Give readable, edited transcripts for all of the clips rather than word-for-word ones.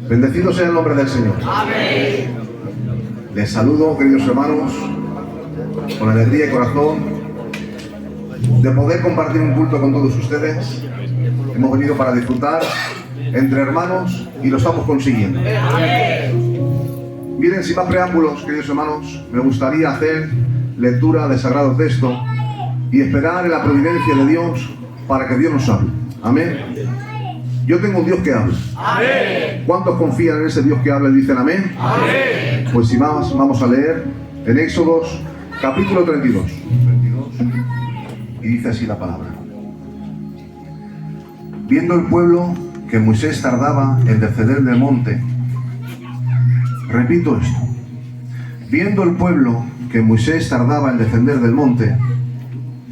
Bendecido sea el nombre del Señor. Amén. Les saludo, queridos hermanos, con alegría y corazón de poder compartir un culto con todos ustedes. Hemos venido para disfrutar entre hermanos y lo estamos consiguiendo. Miren, sin más preámbulos, queridos hermanos, me gustaría hacer lectura del Sagrado Texto y esperar en la providencia de Dios para que Dios nos hable. Amén. Yo tengo un Dios que habla. Amén. ¿Cuántos confían en ese Dios que habla y dicen amén? Amén. Pues sin más, vamos a leer en Éxodos capítulo 32. Y dice así la palabra. Viendo el pueblo que Moisés tardaba en descender del monte, repito esto, viendo el pueblo que Moisés tardaba en descender del monte,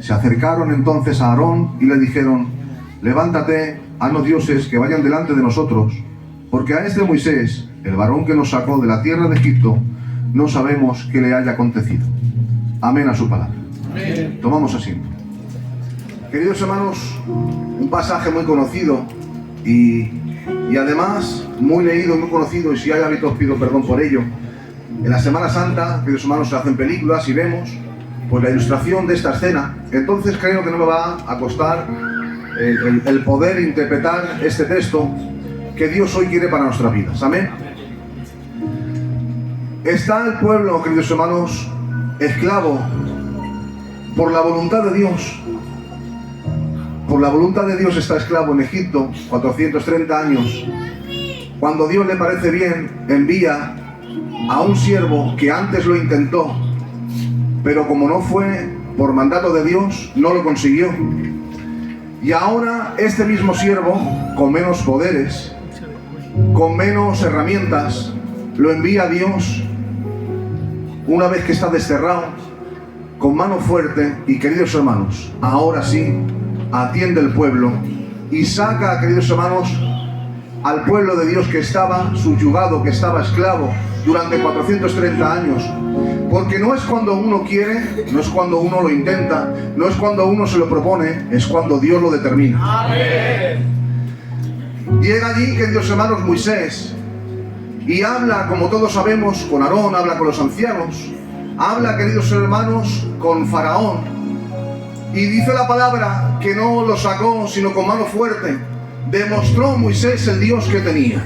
se acercaron entonces a Aarón y le dijeron: levántate, haznos dioses que vayan delante de nosotros, porque a este Moisés, el varón que nos sacó de la tierra de Egipto, no sabemos qué le haya acontecido. Amén a su palabra. Amén. Tomamos asiento. Queridos hermanos, un pasaje muy conocido y además muy leído y muy conocido, y si hay hábitos pido perdón por ello. En la Semana Santa, queridos hermanos, se hacen películas y vemos pues la ilustración de esta escena. Entonces creo que no me va a costar el poder interpretar este texto que Dios hoy quiere para nuestras vidas. Amén. Está el pueblo, queridos hermanos, esclavo por la voluntad de Dios. Por la voluntad de Dios está esclavo en Egipto 430 años. Cuando Dios le parece bien, envía a un siervo que antes lo intentó, pero como no fue por mandato de Dios, no lo consiguió. Y ahora este mismo siervo, con menos poderes, con menos herramientas, lo envía a Dios una vez que está desterrado, con mano fuerte. Y queridos hermanos, ahora sí, atiende el pueblo y saca, queridos hermanos, al pueblo de Dios que estaba subyugado, que estaba esclavo durante 430 años. Porque no es cuando uno quiere, no es cuando uno lo intenta, no es cuando uno se lo propone, es cuando Dios lo determina. Amén. Llega allí, queridos hermanos, Moisés y habla, como todos sabemos, con Aarón, habla con los ancianos, habla, queridos hermanos, con Faraón, y dice la palabra que no lo sacó sino con mano fuerte. Demostró Moisés el Dios que tenía.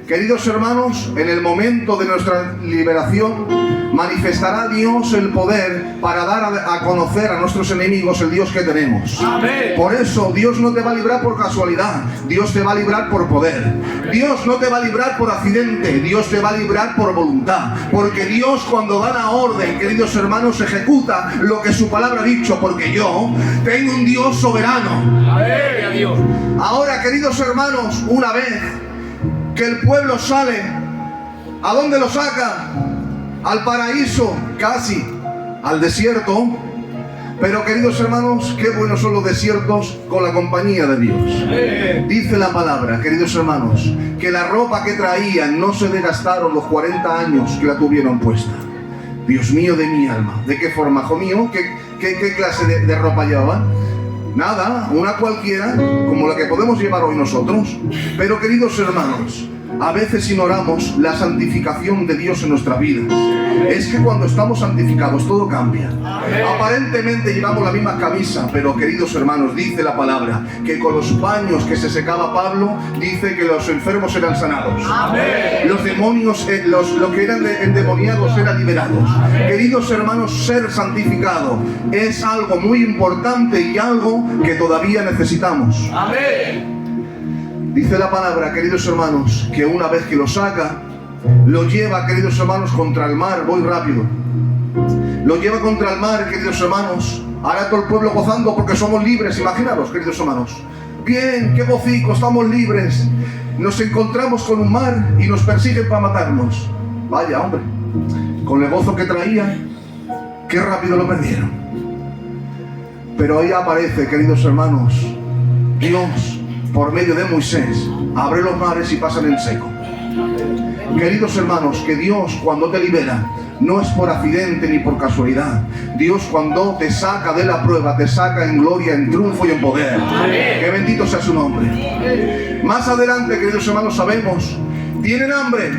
Queridos hermanos, en el momento de nuestra liberación manifestará Dios el poder para dar a conocer a nuestros enemigos el Dios que tenemos. Amén. Por eso Dios no te va a librar por casualidad, Dios te va a librar por poder. Dios no te va a librar por accidente, Dios te va a librar por voluntad. Porque Dios, cuando da la orden, queridos hermanos, ejecuta lo que su palabra ha dicho. Porque yo tengo un Dios soberano. Amén. Adiós. Ahora, queridos hermanos, una vez que el pueblo sale, ¿a dónde lo saca? Al paraíso, casi, al desierto. Pero, queridos hermanos, qué buenos son los desiertos con la compañía de Dios. Dice la palabra, queridos hermanos, que la ropa que traían no se desgastaron los 40 años que la tuvieron puesta. Dios mío de mi alma, ¿de qué forma, hijo mío? ¿Qué clase de ropa llevaban? Nada, una cualquiera, como la que podemos llevar hoy nosotros. Pero, queridos hermanos, a veces ignoramos la santificación de Dios en nuestra vida. Es que cuando estamos santificados todo cambia. Aparentemente llevamos la misma camisa, pero, queridos hermanos, dice la palabra que con los paños que se secaba Pablo, dice que los enfermos eran sanados. Amén. Los demonios, los que eran endemoniados eran liberados. Queridos hermanos, ser santificado es algo muy importante y algo que todavía necesitamos. Amén. Dice la palabra, queridos hermanos, que una vez que lo saca, lo lleva, queridos hermanos, contra el mar. Voy rápido. Lo lleva contra el mar, queridos hermanos. Ahora todo el pueblo gozando porque somos libres. Imaginaros, queridos hermanos. Bien, qué bocico, estamos libres. Nos encontramos con un mar y nos persiguen para matarnos. Vaya, hombre, con el gozo que traían, qué rápido lo perdieron. Pero ahí aparece, queridos hermanos, Dios, por medio de Moisés, abre los mares y pasan en seco. Queridos hermanos, que Dios, cuando te libera, no es por accidente ni por casualidad. Dios, cuando te saca de la prueba, te saca en gloria, en triunfo y en poder. Que bendito sea su nombre. Más adelante, queridos hermanos, sabemos Tienen hambre,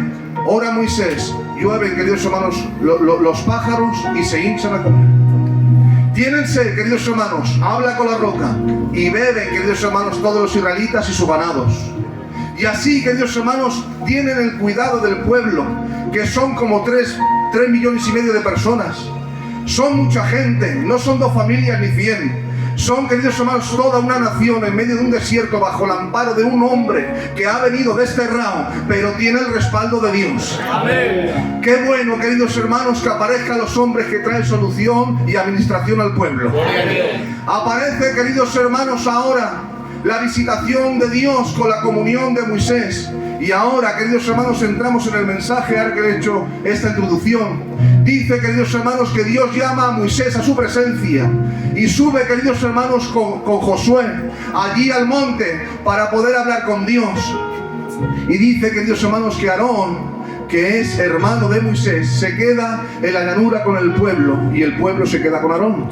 ora Moisés, llueven, queridos hermanos, los pájaros y se hinchan a comer. Tienen sed, queridos hermanos, habla con la roca y beben, queridos hermanos, todos los israelitas y sus ganados. Y así, queridos hermanos, tienen el cuidado del pueblo, que son como 3 millones y medio de personas. Son mucha gente, no son 2 familias ni 100. Son, queridos hermanos, toda una nación en medio de un desierto bajo el amparo de un hombre que ha venido desterrado, pero tiene el respaldo de Dios. Amén. Qué bueno, queridos hermanos, que aparezcan los hombres que traen solución y administración al pueblo. Aparece, queridos hermanos, ahora la visitación de Dios con la comunión de Moisés. Y ahora, queridos hermanos, entramos en el mensaje al que he hecho esta introducción. Dice, queridos hermanos, que Dios llama a Moisés a su presencia y sube, queridos hermanos, con Josué allí al monte para poder hablar con Dios. Y dice, queridos hermanos, que Aarón, que es hermano de Moisés, se queda en la llanura con el pueblo y el pueblo se queda con Aarón.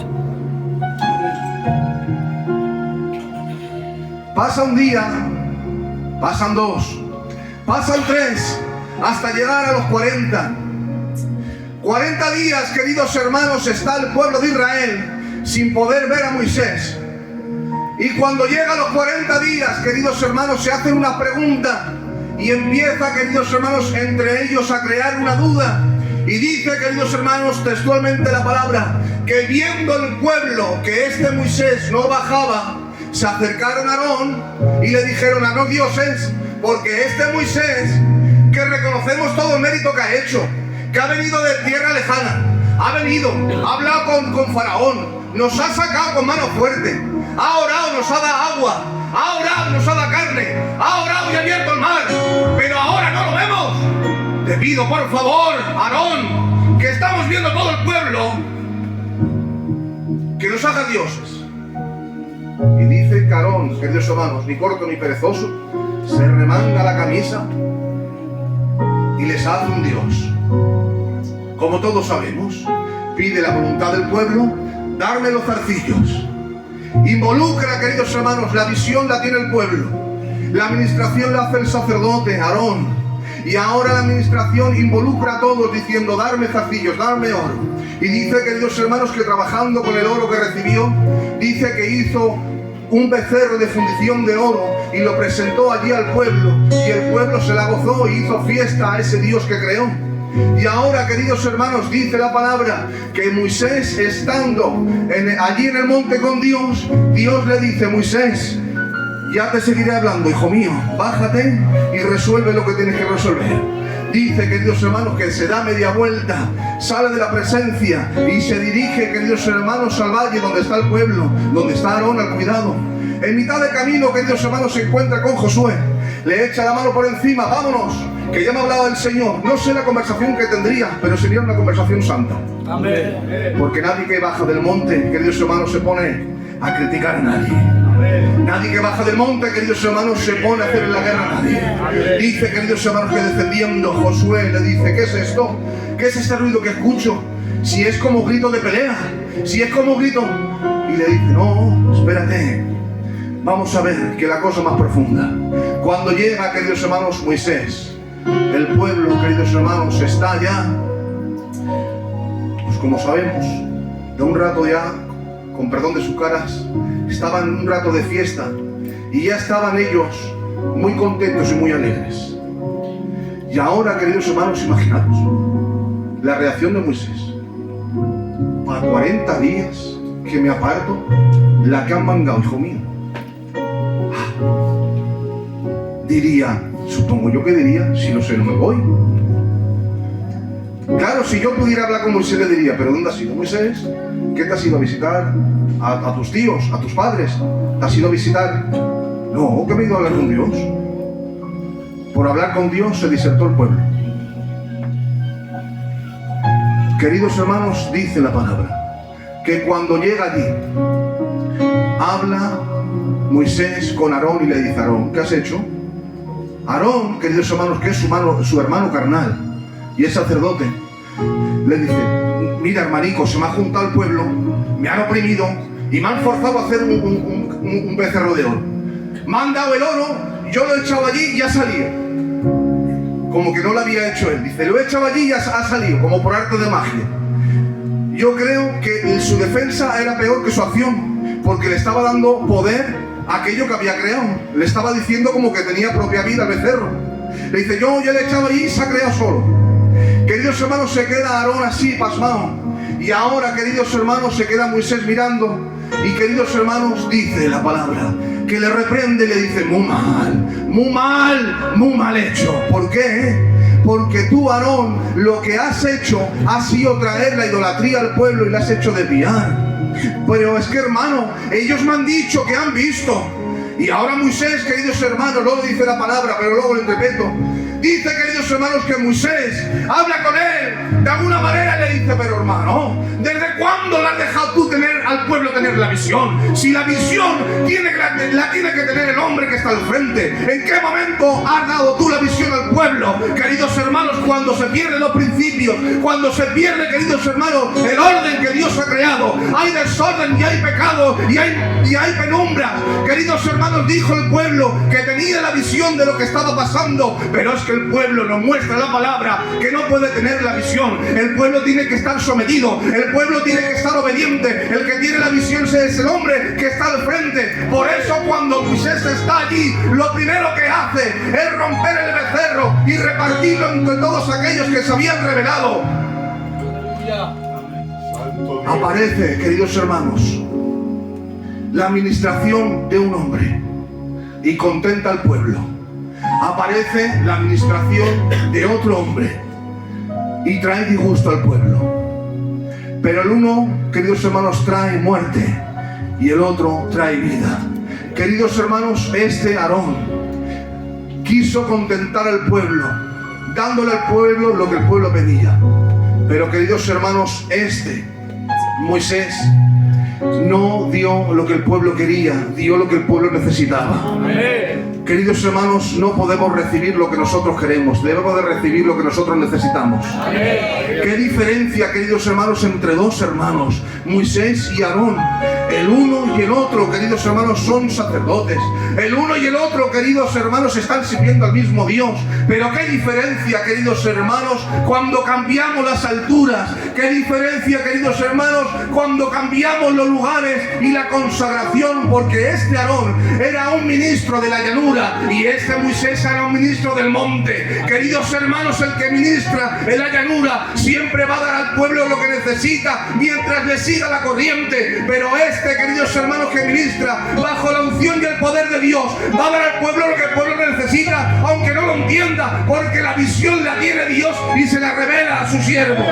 Pasa un día, pasan 2, pasan 3, hasta llegar a los 40. 40 días, queridos hermanos, está el pueblo de Israel sin poder ver a Moisés. Y cuando llega a los 40 días, queridos hermanos, se hacen una pregunta y empieza, queridos hermanos, entre ellos a crear una duda. Y dice, queridos hermanos, textualmente la palabra, que viendo el pueblo que este Moisés no bajaba, se acercaron a Aarón y le dijeron: a no dioses, porque este Moisés, que reconocemos todo el mérito que ha hecho, que ha venido de tierra lejana, ha venido, ha hablado con Faraón, nos ha sacado con mano fuerte, ha orado, nos ha dado agua, ha orado, nos ha dado carne, ha orado y ha abierto el mar, pero ahora no lo vemos. Te pido, por favor, Aarón, que estamos viendo todo el pueblo, que nos haga dioses. Y dice que Aarón, queridos hermanos, ni corto ni perezoso, se remanga la camisa y les hace un dios. Como todos sabemos, pide la voluntad del pueblo, darme los zarcillos. Involucra, queridos hermanos, la visión la tiene el pueblo. La administración la hace el sacerdote, Aarón. Y ahora la administración involucra a todos diciendo: darme zarcillos, darme oro. Y dice, queridos hermanos, que trabajando con el oro que recibió, dice que hizo un becerro de fundición de oro y lo presentó allí al pueblo. Y el pueblo se la gozó y hizo fiesta a ese Dios que creó. Y ahora, queridos hermanos, dice la palabra que Moisés, estando allí en el monte con Dios, Dios le dice: Moisés, ya te seguiré hablando, hijo mío, bájate y resuelve lo que tienes que resolver. Dice, queridos hermanos, que se da media vuelta, sale de la presencia y se dirige, queridos hermanos, al valle donde está el pueblo, donde está Aarón al cuidado. En mitad de camino, queridos hermanos, se encuentra con Josué, le echa la mano por encima: vámonos, que ya me ha hablado el Señor. No sé la conversación que tendría, pero sería una conversación santa. Amén. Porque nadie que baja del monte, queridos hermanos, se pone a criticar a nadie. Amén. Nadie que baja del monte, queridos hermanos, se pone a hacer la guerra a nadie. Amén. Dice, queridos hermanos, que descendiendo Josué le dice: ¿qué es esto? ¿Qué es este ruido que escucho? Si es como grito de pelea, si es como grito. Y le dice: no, espérate, vamos a ver que la cosa más profunda. Cuando llega, queridos hermanos, Moisés, el pueblo, queridos hermanos, está ya, pues como sabemos, de un rato ya, con perdón de sus caras, estaban en un rato de fiesta y ya estaban ellos muy contentos y muy alegres. Y ahora, queridos hermanos, imaginaros la reacción de Moisés: para 40 días que me aparto, la que han mangado, hijo mío. Diría, supongo yo que diría: si no sé, no me voy. Claro, si yo pudiera hablar con Moisés, le diría: ¿pero dónde has ido, Moisés? ¿Qué te has ido a visitar? ¿A tus tíos? ¿A tus padres? ¿Te has ido a visitar? No, que me he ido a hablar con Dios. Por hablar con Dios se disertó el pueblo. Queridos hermanos, dice la palabra que cuando llega allí, habla Moisés con Aarón y le dice: Aarón, ¿qué has hecho? Aarón, queridos hermanos, que es su hermano carnal y es sacerdote, le dice: mira, hermanico, se me ha juntado el pueblo, me han oprimido y me han forzado a hacer un becerro de oro. Me han dado el oro, yo lo he echado allí y ya salía. como que no lo había hecho él. Dice, lo he echado allí y ha salido, como por arte de magia. Yo creo que su defensa era peor que su acción, porque le estaba dando poder a aquello que había creado. Le estaba diciendo como que tenía propia vida el becerro. Le dice, yo ya le he echado allí y se ha creado solo. Queridos hermanos, se queda Aarón así, pasmado. Y ahora, queridos hermanos, se queda Moisés mirando. Y queridos hermanos, dice la palabra, que le reprende y le dice, muy mal hecho. ¿Por qué? Porque tú, Aarón, lo que has hecho ha sido traer la idolatría al pueblo y la has hecho desviar. Pero es que, hermano, ellos me han dicho que han visto. Y ahora Moisés, queridos hermanos, luego dice la palabra, pero luego lo interpreto. Dice, queridos hermanos, que Moisés habla con él. De alguna manera le dice, pero hermano, ¿desde cuándo le has dejado tú al pueblo tener la visión? Si la visión la tiene que tener el hombre que está al frente. ¿En qué momento has dado tú la visión al pueblo? Queridos hermanos, cuando se pierden los principios, cuando se pierde, queridos hermanos, el orden que Dios ha creado, hay desorden y hay pecado y hay penumbra. Queridos hermanos, dijo el pueblo que tenía la visión de lo que estaba pasando, pero es que el pueblo nos muestra la palabra que no puede tener la visión. El pueblo tiene que estar sometido, el pueblo tiene que estar obediente. El que tiene la visión es el hombre que está al frente. Por eso cuando Moisés está allí, lo primero que hace es romper el becerro y repartirlo entre todos aquellos que se habían rebelado. Aparece, queridos hermanos, la administración de un hombre y contenta al pueblo. Aparece la administración de otro hombre y trae disgusto al pueblo. Pero el uno, queridos hermanos, trae muerte y el otro trae vida. Queridos hermanos, Aarón quiso contentar al pueblo, dándole al pueblo lo que el pueblo pedía. Pero queridos hermanos, Moisés, no dio lo que el pueblo quería, dio lo que el pueblo necesitaba. Queridos hermanos, no podemos recibir lo que nosotros queremos, debemos de recibir lo que nosotros necesitamos. ¿Qué diferencia, queridos hermanos, entre dos hermanos, Moisés y Aarón? El uno y el otro, queridos hermanos, son sacerdotes. El uno y el otro, queridos hermanos, están sirviendo al mismo Dios. Pero qué diferencia, queridos hermanos, cuando cambiamos las alturas. Qué diferencia, queridos hermanos, cuando cambiamos los lugares y la consagración. Porque Aarón era un ministro de la llanura y Moisés era un ministro del monte. Queridos hermanos, el que ministra en la llanura siempre va a dar al pueblo lo que necesita mientras le siga la corriente. Pero queridos hermanos, que ministra bajo la unción y el poder de Dios, va a dar al pueblo lo que el pueblo necesita, aunque no lo entienda, porque la visión la tiene Dios y se la revela a su siervo.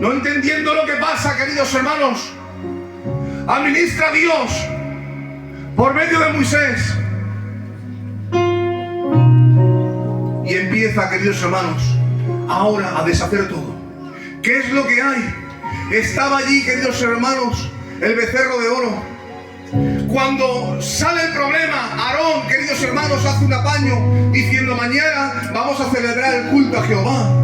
No entendiendo lo que pasa, queridos hermanos, administra Dios por medio de Moisés y empieza, queridos hermanos, ahora a deshacer todo. ¿Qué es lo que hay? Estaba allí, queridos hermanos, el becerro de oro. Cuando sale el problema, Aarón, queridos hermanos, hace un apaño diciendo, mañana vamos a celebrar el culto a Jehová.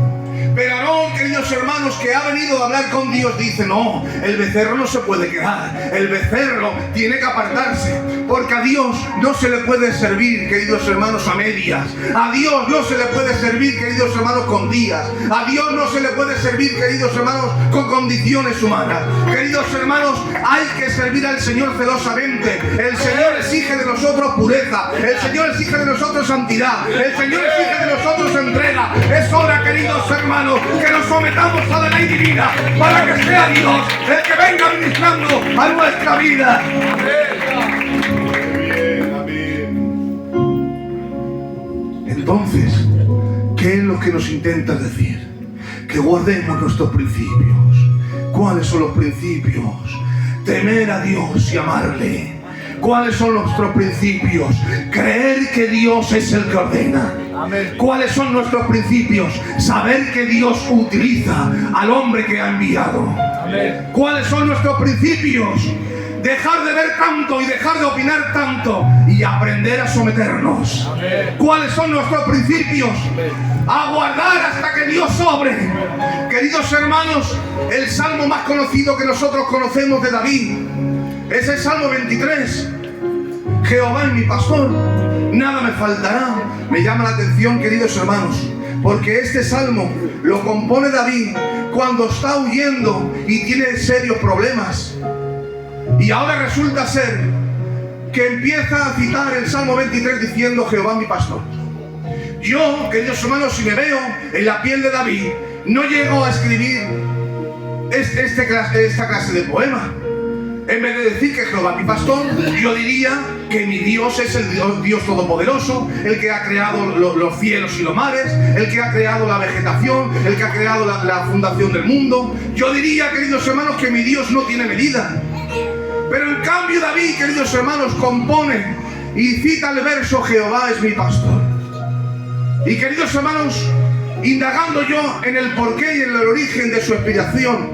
Pero Aarón, queridos hermanos, que ha venido a hablar con Dios, dice, no, el becerro no se puede quedar, el becerro tiene que apartarse, porque a Dios no se le puede servir, queridos hermanos, a medias. A Dios no se le puede servir, queridos hermanos, con días. A Dios no se le puede servir, queridos hermanos, con condiciones humanas. Queridos hermanos, hay que servir al Señor celosamente. El Señor exige de nosotros pureza, el Señor exige de nosotros santidad, el Señor exige de nosotros entrega. Es hora, queridos hermanos, que nos sometamos a la ley divina para que sea Dios el que venga administrando a nuestra vida. Entonces, ¿qué es lo que nos intenta decir? Que guardemos nuestros principios. ¿Cuáles son los principios? Temer a Dios y amarle. ¿Cuáles son nuestros principios? Creer que Dios es el que ordena. Amén. ¿Cuáles son nuestros principios? Saber que Dios utiliza al hombre que ha enviado. Amén. ¿Cuáles son nuestros principios? Dejar de ver tanto y dejar de opinar tanto y aprender a someternos. Amén. ¿Cuáles son nuestros principios? Amén. Aguardar hasta que Dios obre. Queridos hermanos, el salmo más conocido que nosotros conocemos de David es el Salmo 23. Jehová es mi pastor, nada me faltará. Me llama la atención, queridos hermanos, porque este salmo lo compone David cuando está huyendo y tiene serios problemas. Y ahora resulta ser que empieza a citar el Salmo 23 diciendo: Jehová mi pastor. Yo, queridos hermanos, si me veo en la piel de David, no llego a escribir esta clase de poema. En vez de decir que Jehová mi pastor, yo diría que mi Dios es el Dios todopoderoso, el que ha creado los cielos y los mares, el que ha creado la vegetación, el que ha creado la fundación del mundo. Yo diría, queridos hermanos, que mi Dios no tiene medida. Pero en cambio David, queridos hermanos, compone y cita el verso: Jehová es mi pastor. Y queridos hermanos, indagando yo en el porqué y en el origen de su inspiración,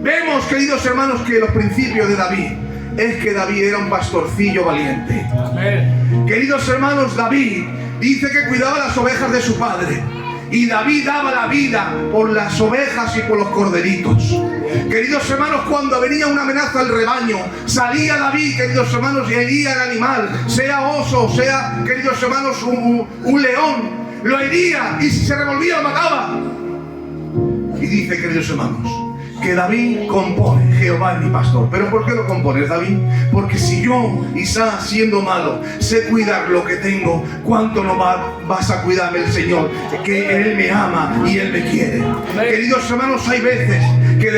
vemos, queridos hermanos, que los principios de David es que David era un pastorcillo valiente. Amén. Queridos hermanos, David dice que cuidaba las ovejas de su padre. Y David daba la vida por las ovejas y por los corderitos. Queridos hermanos, cuando venía una amenaza al rebaño, salía David, queridos hermanos, y hería al animal, sea oso, sea, queridos hermanos, un león, lo hería, y si se revolvía lo mataba. Y dice, queridos hermanos, que David compone: Jehová es mi pastor. ¿Pero por qué lo compones, David? Porque si yo, Isaac, siendo malo, sé cuidar lo que tengo, ¿cuánto no vas a cuidarme el Señor? Que Él me ama y Él me quiere. Amén. Queridos hermanos, hay veces que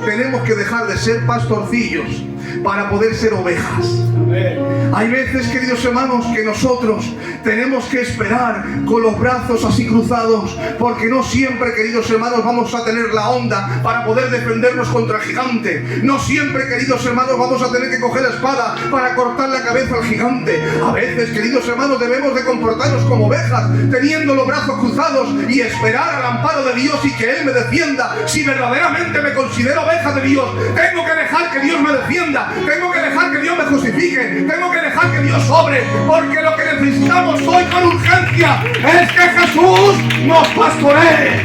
tenemos que dejar de ser pastorcillos para poder ser ovejas. Amén. Hay veces, queridos hermanos, que nosotros tenemos que esperar con los brazos así cruzados, porque no siempre, queridos hermanos, vamos a tener la onda para poder defendernos contra el gigante. No siempre, queridos hermanos, vamos a tener que coger la espada para cortar la cabeza al gigante. A veces, queridos hermanos, debemos de comportarnos como ovejas, teniendo los brazos cruzados y esperar al amparo de Dios y que Él me defienda. Si verdaderamente me considero oveja de Dios, tengo que dejar que Dios me defienda. Tengo que dejar que Dios me justifique. Tengo que dejar que Dios obre. Porque lo que necesitamos hoy con urgencia es que Jesús nos pastoree.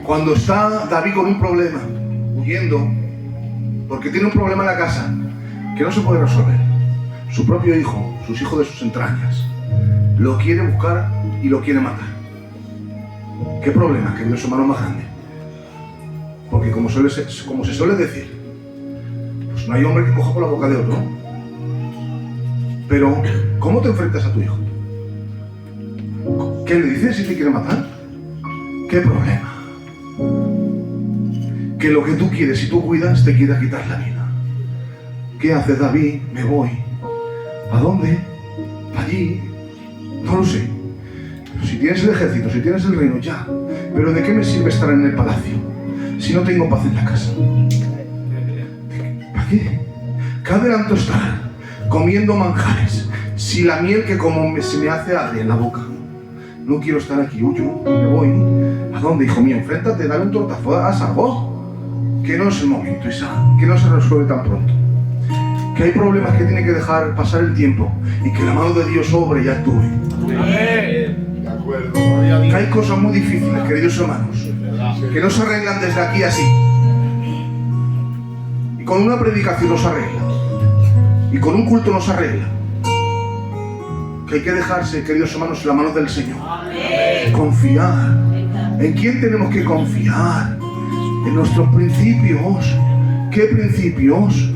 Cuando está David con un problema, huyendo, porque tiene un problema en la casa que no se puede resolver. Su propio hijo, sus hijos de sus entrañas, lo quiere buscar y lo quiere matar. ¿Qué problema, queridos hermanos, más grande? Porque como se suele decir, pues no hay hombre que coja por la boca de otro. Pero, ¿cómo te enfrentas a tu hijo? ¿Qué le dices si te quiere matar? ¿Qué problema? Que lo que tú quieres y tú cuidas te quiera quitar la vida. ¿Qué hace David? Me voy. ¿A dónde? Allí. No lo sé. Si tienes el ejército, si tienes el reino, ya. Pero ¿de qué me sirve estar en el palacio si no tengo paz en la casa? ¿Para qué? ¿Qué adelanto estar comiendo manjares si la miel que como se me hace agria en la boca? No quiero estar aquí, huyo, me voy. ¿A dónde, hijo mío? Enfréntate, dale un tortazo, haz algo. Que no es el momento, Isaac, que no se resuelve tan pronto. Que hay problemas que tiene que dejar pasar el tiempo y que la mano de Dios obre y actúe. Amén. De acuerdo. Que hay cosas muy difíciles, queridos hermanos, que no se arreglan desde aquí así. Y con una predicación no se arregla. Y con un culto no se arregla. Que hay que dejarse, queridos hermanos, en las manos del Señor. Amén. Confiar. ¿En quién tenemos que confiar? En nuestros principios. ¿Qué principios?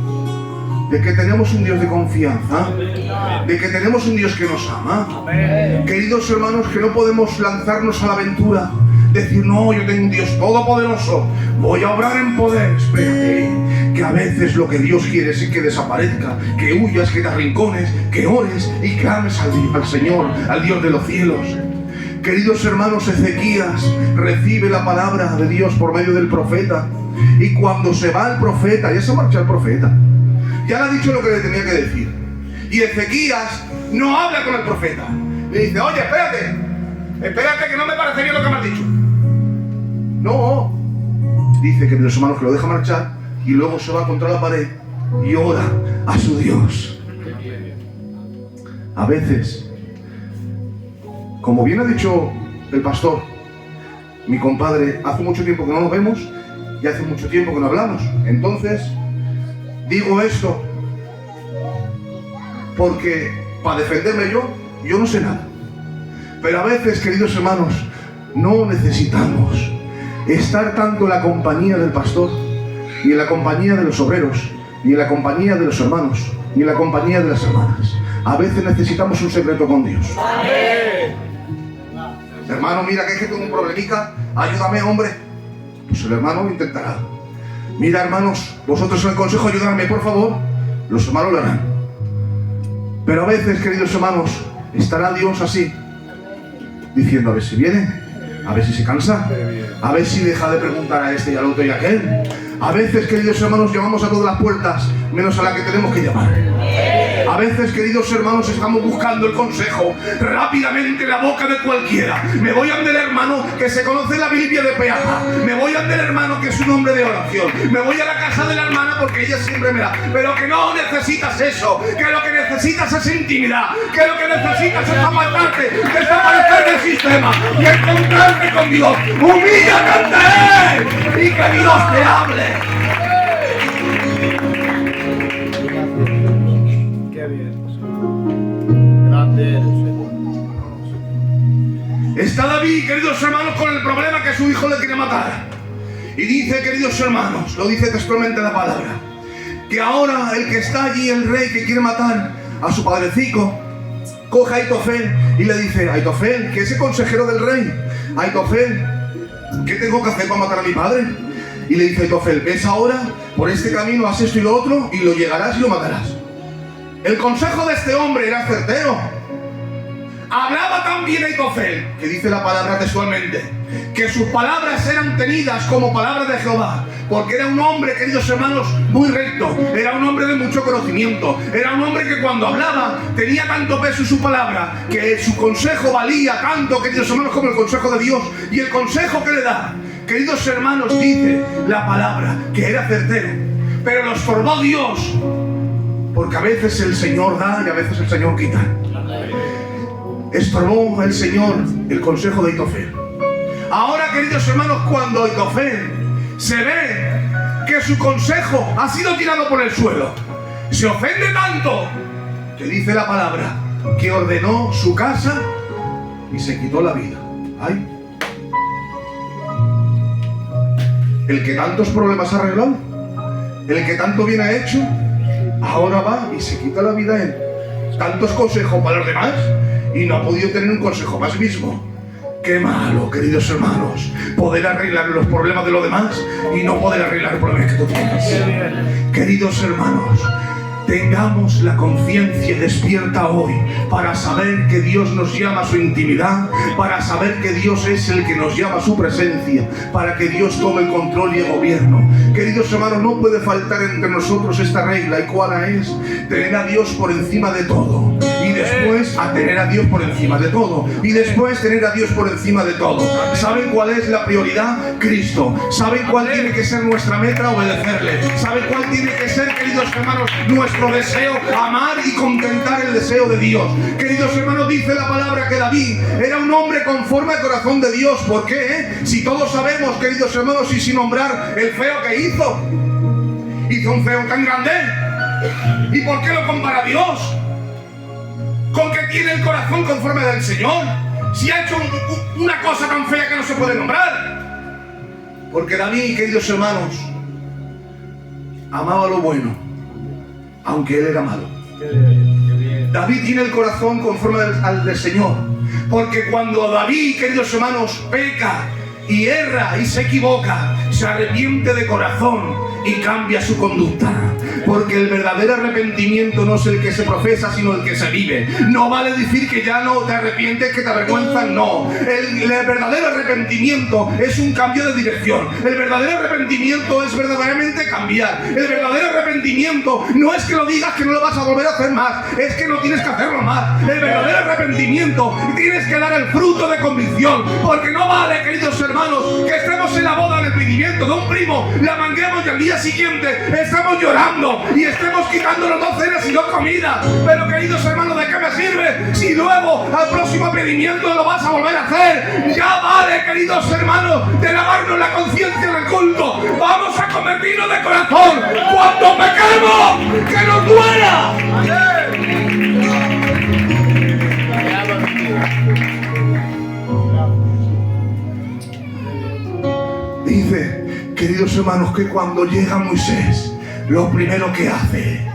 De que tenemos un Dios de confianza, de que tenemos un Dios que nos ama. Amén. Queridos hermanos, que no podemos lanzarnos a la aventura, decir, no, yo tengo un Dios todopoderoso, voy a obrar en poder. Espérate, que a veces lo que Dios quiere es que desaparezca, que huyas, que te arrincones, que ores y clames al Señor, al Dios de los cielos. Queridos hermanos, Ezequías recibe la palabra de Dios por medio del profeta, y cuando se va el profeta, ya se marcha el profeta, ya le ha dicho lo que le tenía que decir, y Ezequías no habla con el profeta, le dice, oye, espérate que no me parece bien lo que me has dicho. No, dice, queridos hermanos, que lo deja marchar y luego se va contra la pared y ora a su Dios. A veces como bien ha dicho el pastor, mi compadre, hace mucho tiempo que no nos vemos y hace mucho tiempo que no hablamos. Entonces, digo esto porque para defenderme yo no sé nada. Pero a veces, queridos hermanos, no necesitamos estar tanto en la compañía del pastor, ni en la compañía de los obreros, ni en la compañía de los hermanos, ni en la compañía de las hermanas. A veces necesitamos un secreto con Dios. ¡Amén! Hermano, mira que es que tengo un problemica, ayúdame, hombre. Pues el hermano intentará. Mira, hermanos, vosotros en el consejo, ayudarme, por favor. Los hermanos lo harán. Pero a veces, queridos hermanos, estará Dios así, diciendo, a ver si viene, a ver si se cansa, a ver si deja de preguntar a este y al otro y a aquel. A veces, queridos hermanos, llamamos a todas las puertas, menos a la que tenemos que llamar. A veces, queridos hermanos, estamos buscando el consejo rápidamente en la boca de cualquiera. Me voy ante el hermano que se conoce la Biblia de peaja. Me voy ante el hermano que es un hombre de oración. Me voy a la casa de la hermana porque ella siempre me da. Pero que no necesitas eso. Que lo que necesitas es intimidad. Que lo que necesitas es apartarte, desaparecer del sistema y encontrarte con Dios. Humíllate ante Él y que Dios te hable. Está David, queridos hermanos, con el problema que su hijo le quiere matar. Y dice, queridos hermanos, lo dice textualmente la palabra, que ahora el que está allí, el rey que quiere matar a su padrecico, coge a Aitofel y le dice, Aitofel, que es el consejero del rey, Aitofel, ¿qué tengo que hacer para matar a mi padre? Y le dice Aitofel, ves ahora, por este camino, haz esto y lo otro, y lo llegarás y lo matarás. El consejo de este hombre era certero. Hablaba también Aitofel, que dice la palabra textualmente, que sus palabras eran tenidas como palabras de Jehová, porque era un hombre, queridos hermanos, muy recto, era un hombre de mucho conocimiento, era un hombre que cuando hablaba tenía tanto peso su palabra, que su consejo valía tanto, queridos hermanos, como el consejo de Dios. Y el consejo que le da, queridos hermanos, dice la palabra, que era certero, pero lo estorbó Dios, porque a veces el Señor da y a veces el Señor quita. Estorbó el Señor el consejo de Aitofel. Ahora, queridos hermanos, cuando Aitofel se ve que su consejo ha sido tirado por el suelo, se ofende tanto que dice la palabra que ordenó su casa y se quitó la vida. ¡Ay! El que tantos problemas ha arreglado, el que tanto bien ha hecho, ahora va y se quita la vida él. Tantos consejos para los demás y no ha podido tener un consejo más mismo. Qué malo, queridos hermanos, poder arreglar los problemas de los demás y no poder arreglar los problemas que tú tienes. Queridos hermanos, tengamos la conciencia despierta hoy para saber que Dios nos llama a su intimidad, para saber que Dios es el que nos llama a su presencia, para que Dios tome el control y el gobierno. Queridos hermanos, no puede faltar entre nosotros esta regla, y cuál es tener a Dios por encima de todo, y después a tener a Dios por encima de todo, y después tener a Dios por encima de todo. ¿Saben cuál es la prioridad? Cristo. ¿Saben cuál tiene que ser nuestra meta? Obedecerle. ¿Saben cuál tiene que ser, queridos hermanos, nuestro deseo? Amar y contentar el deseo de Dios. Queridos hermanos, dice la palabra que David era un hombre conforme al corazón de Dios. ¿Por qué? Si todos sabemos, queridos hermanos, y sin nombrar el feo que hizo un feo tan grande. ¿Y por qué lo compara Dios con que tiene el corazón conforme del Señor? Si ha hecho una cosa tan fea que no se puede nombrar. Porque David, queridos hermanos, amaba lo bueno, aunque él era malo. David tiene el corazón conforme al del Señor, porque cuando David, queridos hermanos, peca y erra y se equivoca, se arrepiente de corazón y cambia su conducta. Porque el verdadero arrepentimiento no es el que se profesa, sino el que se vive. No vale decir que ya no te arrepientes, que te avergüenzas, no. El verdadero arrepentimiento es un cambio de dirección. El verdadero arrepentimiento es verdaderamente cambiar. El verdadero arrepentimiento no es que lo digas que no lo vas a volver a hacer más, es que no tienes que hacerlo más. El verdadero arrepentimiento tienes que dar el fruto de convicción, porque no vale, queridos hermanos, que estemos en la boda del pedimiento de un primo, la manguemos y al día día siguiente estemos llorando y estemos quitándonos 2 cenas y 2 comidas. Pero queridos hermanos, ¿de qué me sirve si luego al próximo pedimiento lo vas a volver a hacer? Ya vale, queridos hermanos, de lavarnos la conciencia en el culto. Vamos a comer vino de corazón cuando pequemos, que nos duela. Dice, queridos hermanos, que cuando llega Moisés, lo primero que hace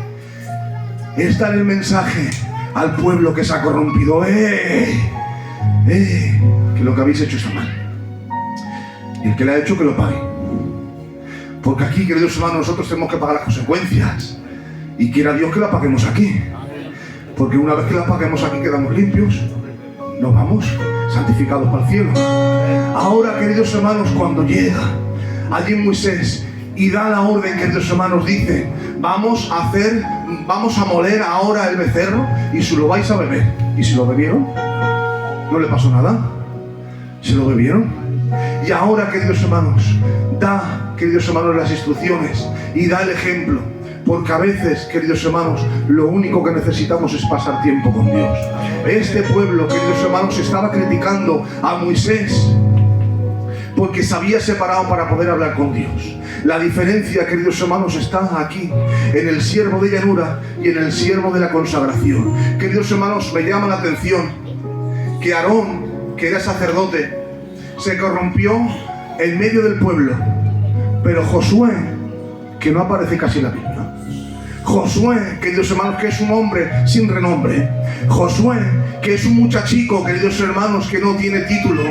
es dar el mensaje al pueblo que se ha corrompido. Que lo que habéis hecho está mal. Y el que le ha hecho, que lo pague. Porque aquí, queridos hermanos, nosotros tenemos que pagar las consecuencias. Y quiera Dios que la paguemos aquí. Porque una vez que la paguemos aquí, quedamos limpios. Nos vamos santificados para el cielo. Ahora, queridos hermanos, cuando llega allí Moisés y da la orden, queridos hermanos, dice: vamos a moler ahora el becerro y se lo vais a beber. ¿Y si lo bebieron? ¿No le pasó nada? ¿Se lo bebieron? Y ahora, queridos hermanos, da, queridos hermanos, las instrucciones y da el ejemplo. Porque a veces, queridos hermanos, lo único que necesitamos es pasar tiempo con Dios. Este pueblo, queridos hermanos, estaba criticando a Moisés porque se había separado para poder hablar con Dios. La diferencia, queridos hermanos, está aquí, en el siervo de llanura y en el siervo de la consagración. Queridos hermanos, me llama la atención que Aarón, que era sacerdote, se corrompió en medio del pueblo. Pero Josué, que no aparece casi en la Biblia, Josué, queridos hermanos, que es un hombre sin renombre, Josué, que es un muchachico, queridos hermanos, que no tiene título,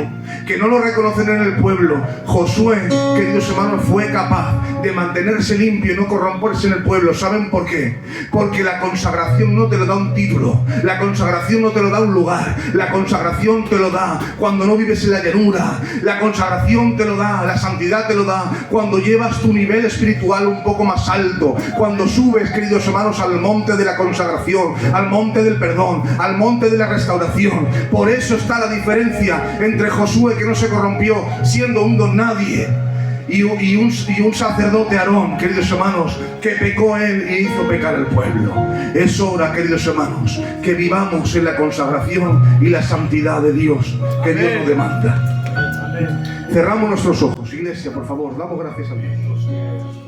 que no lo reconocen en el pueblo, Josué, queridos hermanos, fue capaz de mantenerse limpio y no corromperse en el pueblo. ¿Saben por qué? Porque la consagración no te lo da un título, la consagración no te lo da un lugar, la consagración te lo da cuando no vives en la llanura, la consagración te lo da, la santidad te lo da cuando llevas tu nivel espiritual un poco más alto, cuando subes, queridos hermanos, al monte de la consagración, al monte del perdón, al monte de la restauración. Por eso está la diferencia entre Josué, que no se corrompió siendo un don nadie, y un sacerdote, Aarón, queridos hermanos, que pecó él y hizo pecar al pueblo. Es hora, queridos hermanos, que vivamos en la consagración y la santidad de Dios que Dios nos demanda. Cerramos nuestros ojos, iglesia, por favor, damos gracias a Dios.